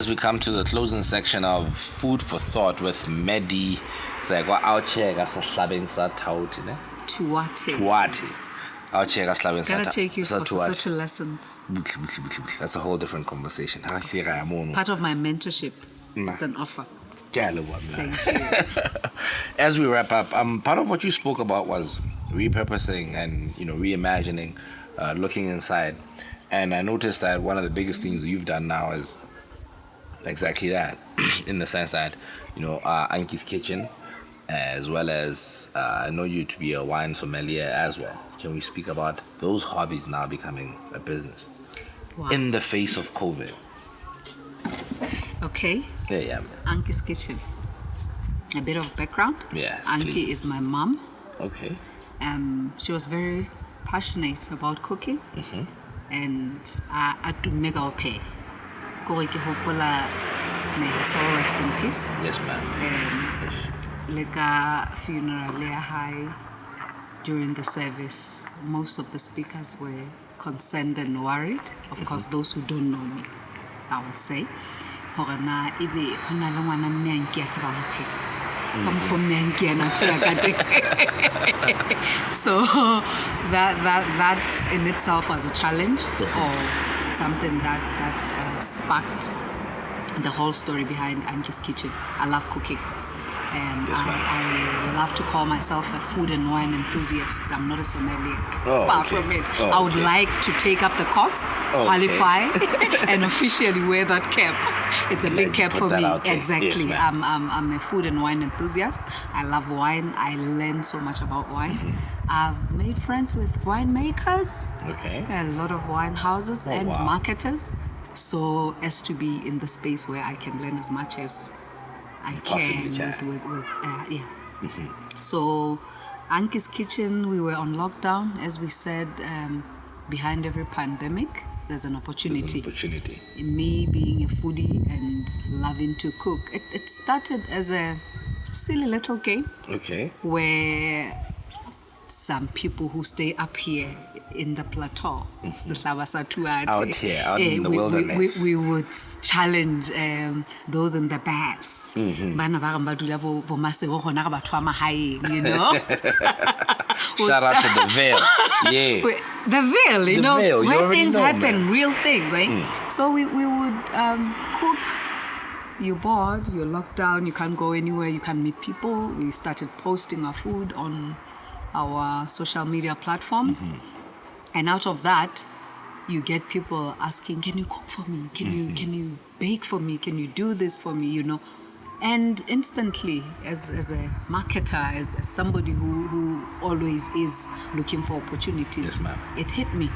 As we come to the closing section of Food for Thought with Medi, it's like what out here got some slabbing sa tauti, ne? Tuati. Out here got slabbing sa. Gotta take you for social lessons. That's a whole different conversation. Part of my mentorship. It's an offer. Thank you. As we wrap up, part of what you spoke about was repurposing and reimagining, looking inside, and I noticed that one of the biggest things you've done now is exactly that, in the sense that Ankies Kitchen, as well as I know you to be a wine sommelier as well. Can we speak about those hobbies now becoming a business in the face of COVID? Okay. Yeah. Ankies Kitchen. A bit of background. Yes. Anki is my mom. Okay. She was very passionate about cooking, and I to make our pay. May her soul rest in peace. Yes, ma'am. Like a funeral, high during the service, most of the speakers were concerned and worried. Of course, those who don't know me, I will say. So that in itself was a challenge, or something that sparked the whole story behind Ankies Kitchen. I love cooking, and I love to call myself a food and wine enthusiast. I'm not a sommelier, far from it. I would like to take up the course, qualify, and officially wear that cap. It's a big cap for me. Exactly. Yes, I'm a food and wine enthusiast. I love wine. I learn so much about wine. I've made friends with winemakers, a lot of wine houses and marketers, so as to be in the space where I can learn as much as I can. So Ankies Kitchen, we were on lockdown, as we said. Behind every pandemic, there's an opportunity. In me being a foodie and loving to cook, it started as a silly little game. Where some people who stay up here in the plateau, out in the wilderness, we would challenge those in the baths. Shout out to the Veil. Yeah. The Veil, where things happen, man. real things, right? So we would cook. You're bored, you're locked down, you can't go anywhere, you can't meet people. We started posting our food on our social media platforms. And out of that, you get people asking, can you cook for me? Can you bake for me? Can you do this for me? And instantly, as a marketer, as somebody who always is looking for opportunities, it hit me.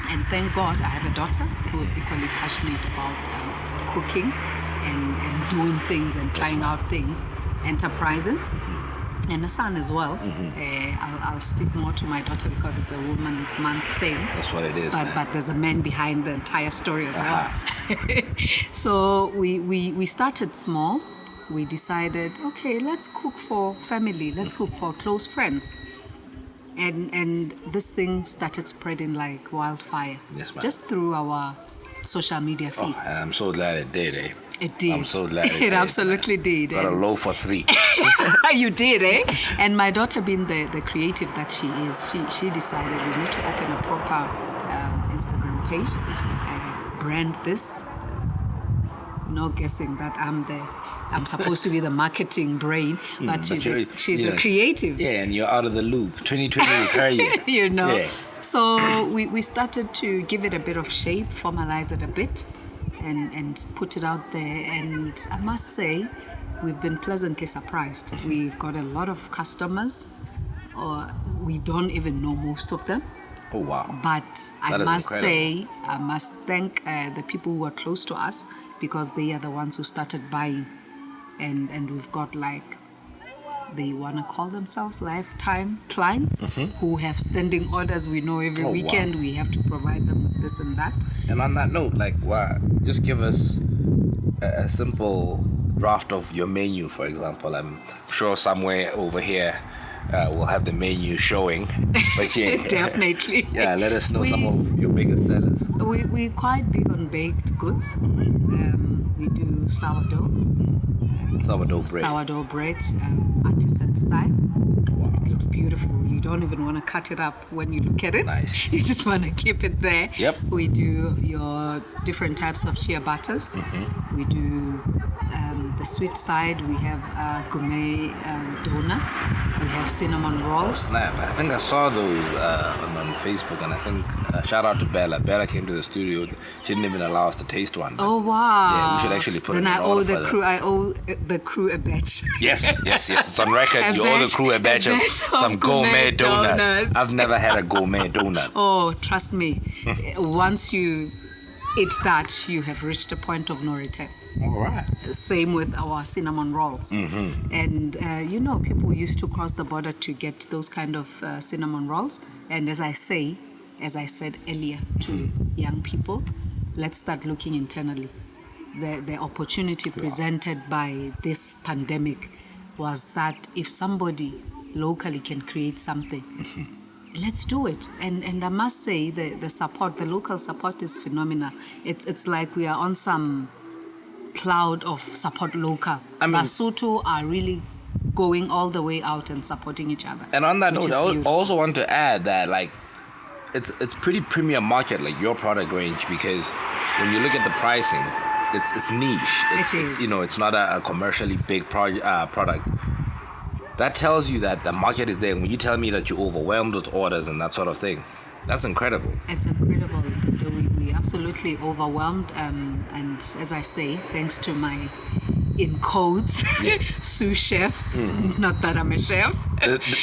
And thank God I have a daughter who's equally passionate about cooking and doing things and trying out things, enterprising. And a son as well. I'll stick more to my daughter because it's a Women's Month thing. That's what it is. But there's a man behind the entire story as well. So we started small. We decided, okay, let's cook for family. Let's cook for close friends. And this thing started spreading like wildfire. Yes, ma'am. Just through our social media feeds. And I'm so glad it did, eh? It did. I'm so glad it did. It absolutely did. Got a loaf for 3. You did, eh? And my daughter, being the creative that she is, she decided we need to open a proper Instagram page, brand this. No guessing that I'm supposed to be the marketing brain, but she's a creative. Yeah, and you're out of the loop. 2020 is her year. Yeah. So we started to give it a bit of shape, formalize it a bit, and put it out there. And I must say, we've been pleasantly surprised. We've got a lot of customers, or we don't even know most of them. Oh, wow. But I must thank the people who are close to us, because they are the ones who started buying. And we've got they want to call themselves lifetime clients who have standing orders. We know every weekend we have to provide them with this and that. And on that note, just give us a simple draft of your menu, for example. I'm sure somewhere over here we'll have the menu showing. But Definitely. Let us know some of your biggest sellers. We're quite big on baked goods. We do do sourdough. Sourdough bread. Artisan style. It looks beautiful. You don't even want to cut it up when you look at it. Nice. You just want to keep it there. Yep. We do your different types of chia butters. We do the sweet side. We have gourmet donuts. We have cinnamon rolls. Snap. I think I saw those on Facebook, and I think shout out to Bella. Bella came to the studio. She didn't even allow us to taste one. Oh wow! Yeah, we should actually put then it in I owe order the for crew. them. I owe the crew a batch. Yes. It's on record. You owe the crew a batch of some gourmet donuts. I've never had a gourmet donut. Oh, trust me. Once you eat that, you have reached a point of no return. All right. Same with our cinnamon rolls. And people used to cross the border to get those kind of cinnamon rolls. And as I said earlier to young people, let's start looking internally. The opportunity presented by this pandemic was that if somebody locally can create something, let's do it. And I must say the local support is phenomenal. It's like we are on some cloud of support local. I mean, Basotho are really going all the way out and supporting each other. And on that which note, is I beautiful. also want to add that it's pretty premium market, like your product range, because when you look at the pricing, it's niche. It's it's not a commercially big product. That tells you that the market is there. When you tell me that you're overwhelmed with orders and that sort of thing, that's incredible. It's incredible. We absolutely overwhelmed. And as I say, thanks to my, in codes, sous chef, not that I'm a chef.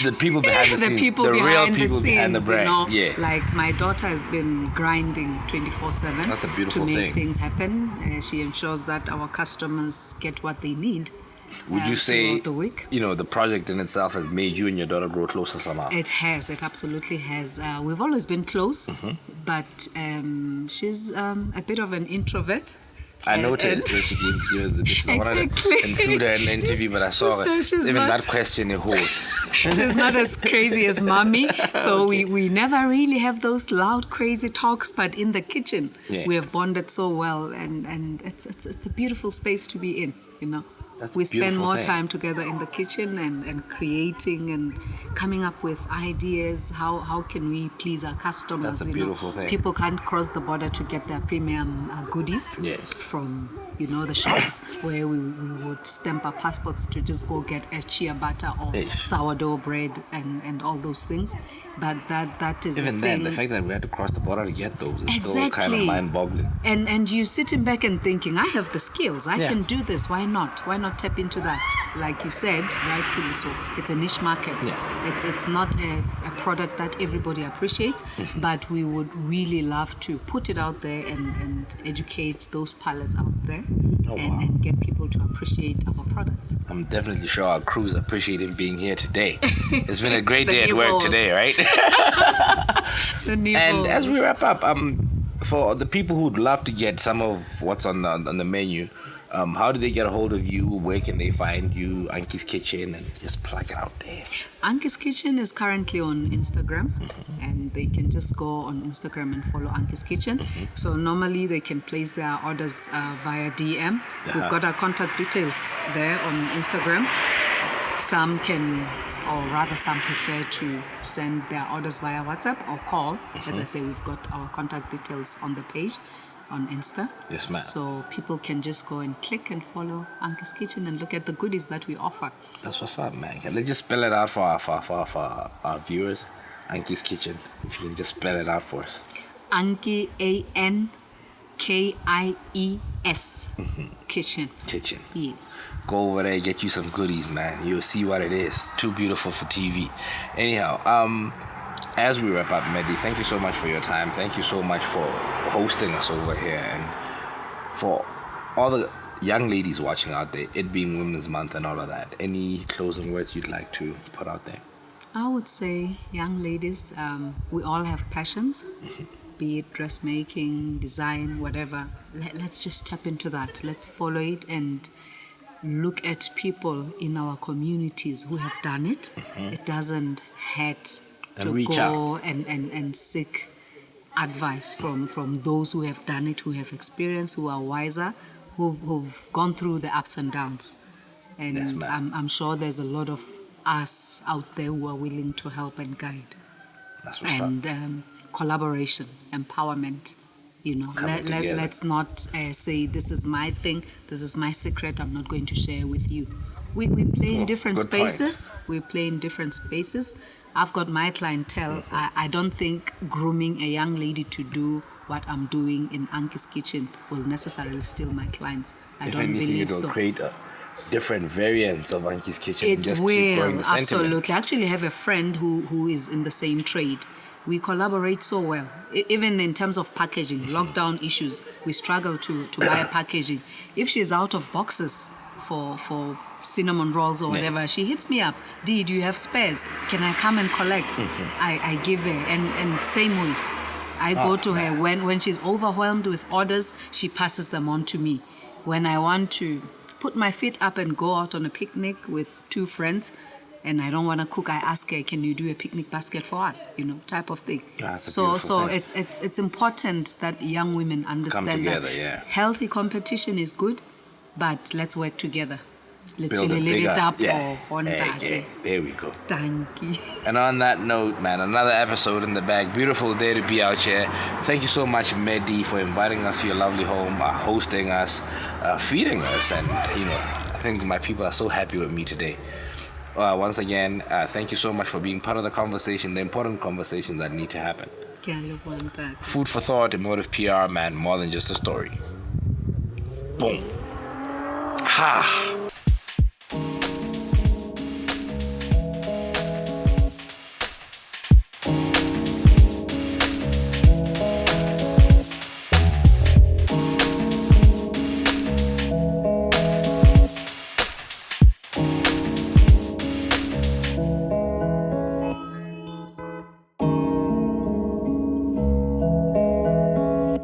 The people behind the scenes. People the behind real people the scenes, behind the brand. Like my daughter has been grinding 24/7. That's a beautiful to make thing. things happen. She ensures that our customers get what they need. Would you say, throughout the week. the project in itself has made you and your daughter grow closer somehow? It has. It absolutely has. We've always been close, but she's a bit of an introvert. I noticed that you didn't give the dishes. I wanted to include her in the interview, but I saw even that question in hold. She's not as crazy as mommy, so we never really have those loud, crazy talks. But in the kitchen, we have bonded so well, and it's a beautiful space to be in. We spend more time together in the kitchen and creating and coming up with ideas. How can we please our customers? That's a beautiful thing. People can't cross the border to get their premium goodies from the shops where we would stamp our passports to just go get a chia butter or sourdough bread and all those things. But that is even then, the fact that we had to cross the border to get those is still kind of mind-boggling. And you sitting back and thinking, I have the skills, I can do this. Why not? Why not tap into that? Like you said, rightfully so. It's a niche market. It's not a product that everybody appreciates, but we would really love to put it out there and educate those palates out there and get people to appreciate our products. I'm definitely sure our crews appreciate him being here today. It's been a great day at work today, right? And as we wrap up, for the people who'd love to get some of what's on the menu, how do they get a hold of you? Where can they find you? Ankies Kitchen, and just plug it out there. Ankies Kitchen is currently on Instagram, and they can just go on Instagram and follow Ankies Kitchen. So normally they can place their orders via DM. We've got our contact details there on Instagram. Some can, or rather some prefer to send their orders via WhatsApp or call. As I say, we've got our contact details on the page on Insta. Yes, ma'am. So people can just go and click and follow Ankies Kitchen and look at the goodies that we offer. That's what's up, man. Can they just spell it out for our viewers? Ankies Kitchen. If you can just spell it out for us. Anki, Ankies. Kitchen. Kitchen. Yes. Go over there, get you some goodies, man. You'll see what it is. It's too beautiful for TV. Anyhow, as we wrap up, Mehdi, thank you so much for your time. Thank you so much for hosting us over here, and for all the young ladies watching out there, it being Women's Month and all of that. Any closing words you'd like to put out there? I would say, young ladies, we all have passions, be it dressmaking, design, whatever. Let's just tap into that. Let's follow it and look at people in our communities who have done it. It doesn't hurt to go and seek advice from those who have done it, who have experience, who are wiser, who've gone through the ups and downs. And Yes, ma'am. I'm sure there's a lot of us out there who are willing to help and guide. That's what's up. And collaboration, empowerment. Coming together. Let's not say this is my thing, this is my secret, I'm not going to share with you. We play in different good point. spaces. We play in different spaces. I've got my clientele. I don't think grooming a young lady to do what I'm doing in Ankies Kitchen will necessarily steal my clients. I If don't anything, believe it'll so. create different variants of Ankies Kitchen. It and just keep growing will, the sentiment. absolutely. I actually have a friend who is in the same trade. We collaborate so well. Even in terms of packaging, lockdown issues, we struggle to buy a packaging. If she's out of boxes for cinnamon rolls or whatever, she hits me up. Dee, do you have spares? Can I come and collect? I give her. And same way. I go to her. When she's overwhelmed with orders, she passes them on to me. When I want to put my feet up and go out on a picnic with 2 friends, and I don't want to cook, I ask her, can you do a picnic basket for us? Type of thing. That's a So beautiful thing. it's important that young women understand together, that yeah. healthy competition is good, but let's work together. Let's Build a really live it bigger- up. yeah. Oh, Hey, there we go. Thank you. And on that note, man, another episode in the bag. Beautiful day to be out here. Thank you so much, Mehdi, for inviting us to your lovely home, hosting us, feeding us. And, I think my people are so happy with me today. Once again, thank you so much for being part of the conversation, the important conversations that need to happen. Ke a leboha ntate. Food for thought, emotive PR, man, more than just a story. Boom. Ha!